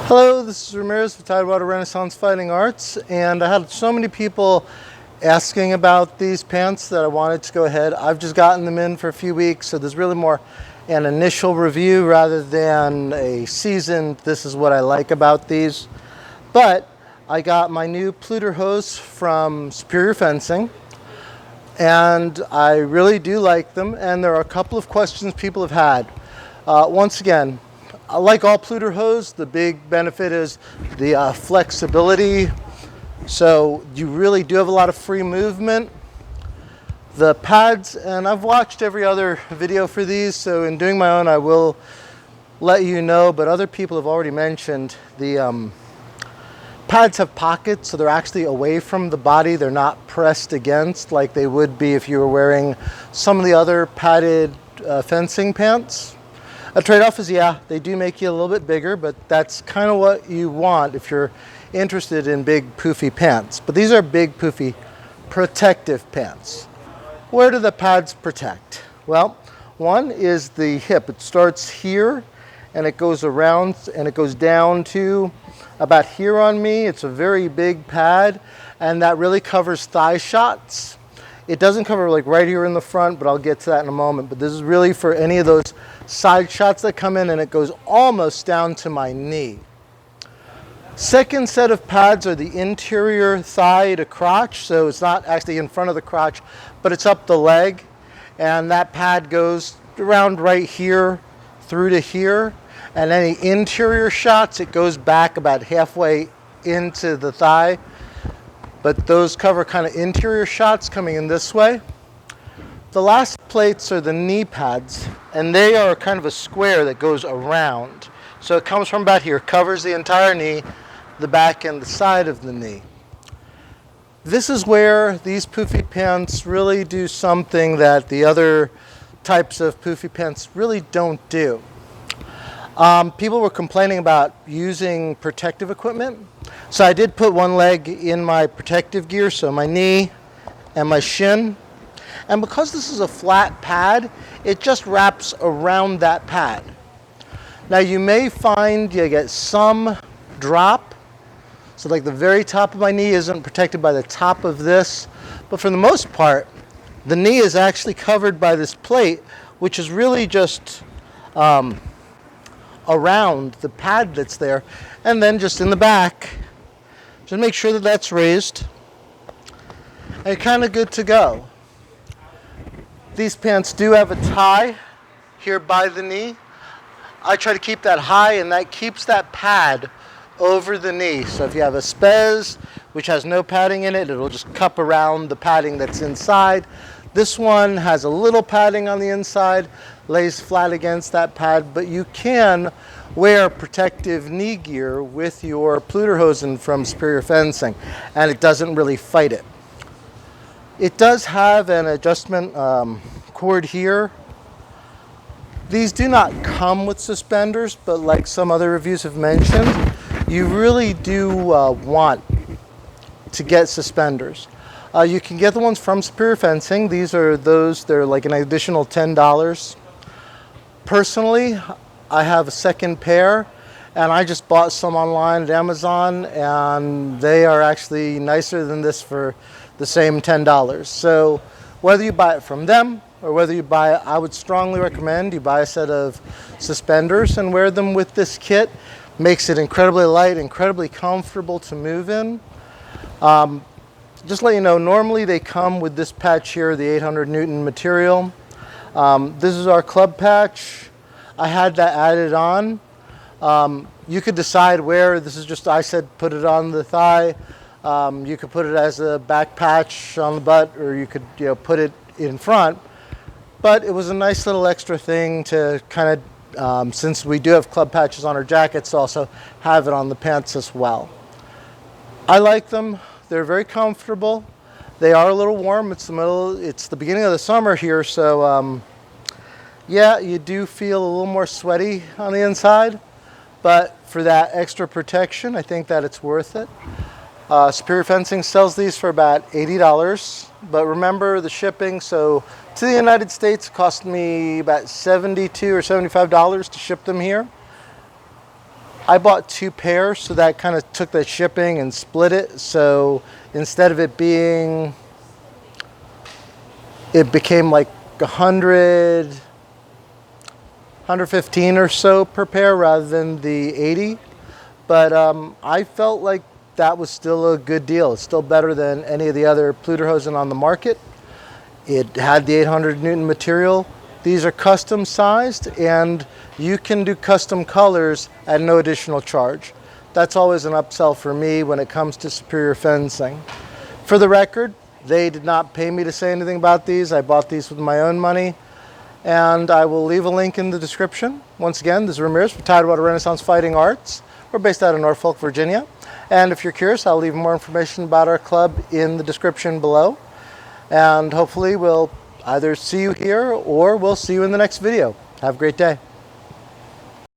Hello, this is Ramirez with Tidewater Renaissance Fighting Arts, and I had so many people asking about these pants that I wanted to go ahead. I've just gotten them in for a few weeks, so there's really more an initial review rather than a seasoned, this is what I like about these. But I got my new Pluderhose from Superior Fencing, and I really do like them, and there are a couple of questions people have had. Once again, like all Pluderhose, the big benefit is the flexibility. So you really do have a lot of free movement. The pads, and I've watched every other video for these, so in doing my own I will let you know, but other people have already mentioned the pads have pockets, so they're actually away from the body. They're not pressed against like they would be if you were wearing some of the other padded fencing pants. A trade-off is, yeah, they do make you a little bit bigger, but that's kind of what you want if you're interested in big poofy pants. But these are big poofy protective pants. Where do the pads protect? Well, one is the hip. It starts here and it goes around and it goes down to about here on me. It's a very big pad, and that really covers thigh shots. It doesn't cover like right here in the front, but I'll get to that in a moment. But this is really for any of those side shots that come in, and it goes almost down to my knee. Second set of pads are the interior thigh to crotch, so it's not actually in front of the crotch, but it's up the leg, and that pad goes around right here through to here, and any interior shots, it goes back about halfway into the thigh, but those cover kind of interior shots coming in this way. The last plates are the knee pads, and they are kind of a square that goes around. So it comes from about here, covers the entire knee, the back and the side of the knee. This is where these poofy pants really do something that the other types of poofy pants really don't do. People were complaining about using protective equipment. So I did put one leg in my protective gear, so my knee and my shin. And because this is a flat pad, it just wraps around that pad. Now you may find you get some drop. So like the very top of my knee isn't protected by the top of this. But for the most part, the knee is actually covered by this plate, which is really just around the pad that's there. And then just in the back, just make sure that that's raised. And you're kind of good to go. These pants do have a tie here by the knee. I try to keep that high, and that keeps that pad over the knee. So if you have a spez, which has no padding in it, it'll just cup around the padding that's inside. This one has a little padding on the inside, lays flat against that pad, but you can wear protective knee gear with your Pluderhosen from Superior Fencing, and it doesn't really fight it. It does have an adjustment cord here. These do not come with suspenders, but like some other reviews have mentioned, you really do want to get suspenders. You can get the ones from Superior Fencing. These are those, they're like an additional $10. Personally, I have a second pair, and I just bought some online at Amazon, and they are actually nicer than this for the same $10. So whether you buy it from them or whether you buy it, I would strongly recommend you buy a set of suspenders and wear them with this kit. Makes it incredibly light, incredibly comfortable to move in. Just let you know, normally they come with this patch here, the 800 Newton material. This is our club patch. I had that added on. You could decide where. This is just, I said put it on the thigh. You could put it as a back patch on the butt, or you could put it in front. But it was a nice little extra thing to kind of, since we do have club patches on our jackets, also have it on the pants as well. I like them. They're very comfortable. They are a little warm. It's the beginning of the summer here, so yeah, you do feel a little more sweaty on the inside, but for that extra protection, I think that it's worth it. Superior Fencing sells these for about $80, but remember the shipping. So to the United States, it cost me about $72 or $75 to ship them here. I bought 2 pairs, so that kind of took the shipping and split it. So instead of it being, it became like 115 or so per pair rather than the 80. But I felt like that was still a good deal. It's still better than any of the other Pluderhosen on the market. It had the 800 Newton material. These are custom sized, and you can do custom colors at no additional charge. That's always an upsell for me when it comes to Superior fencing. For the record, they did not pay me to say anything about these. I bought these with my own money, and I will leave a link in the description. Once again, this is Ramirez for Tidewater Renaissance Fighting Arts. We're based out of Norfolk, Virginia. And if you're curious, I'll leave more information about our club in the description below. And hopefully we'll either see you here or we'll see you in the next video. Have a great day.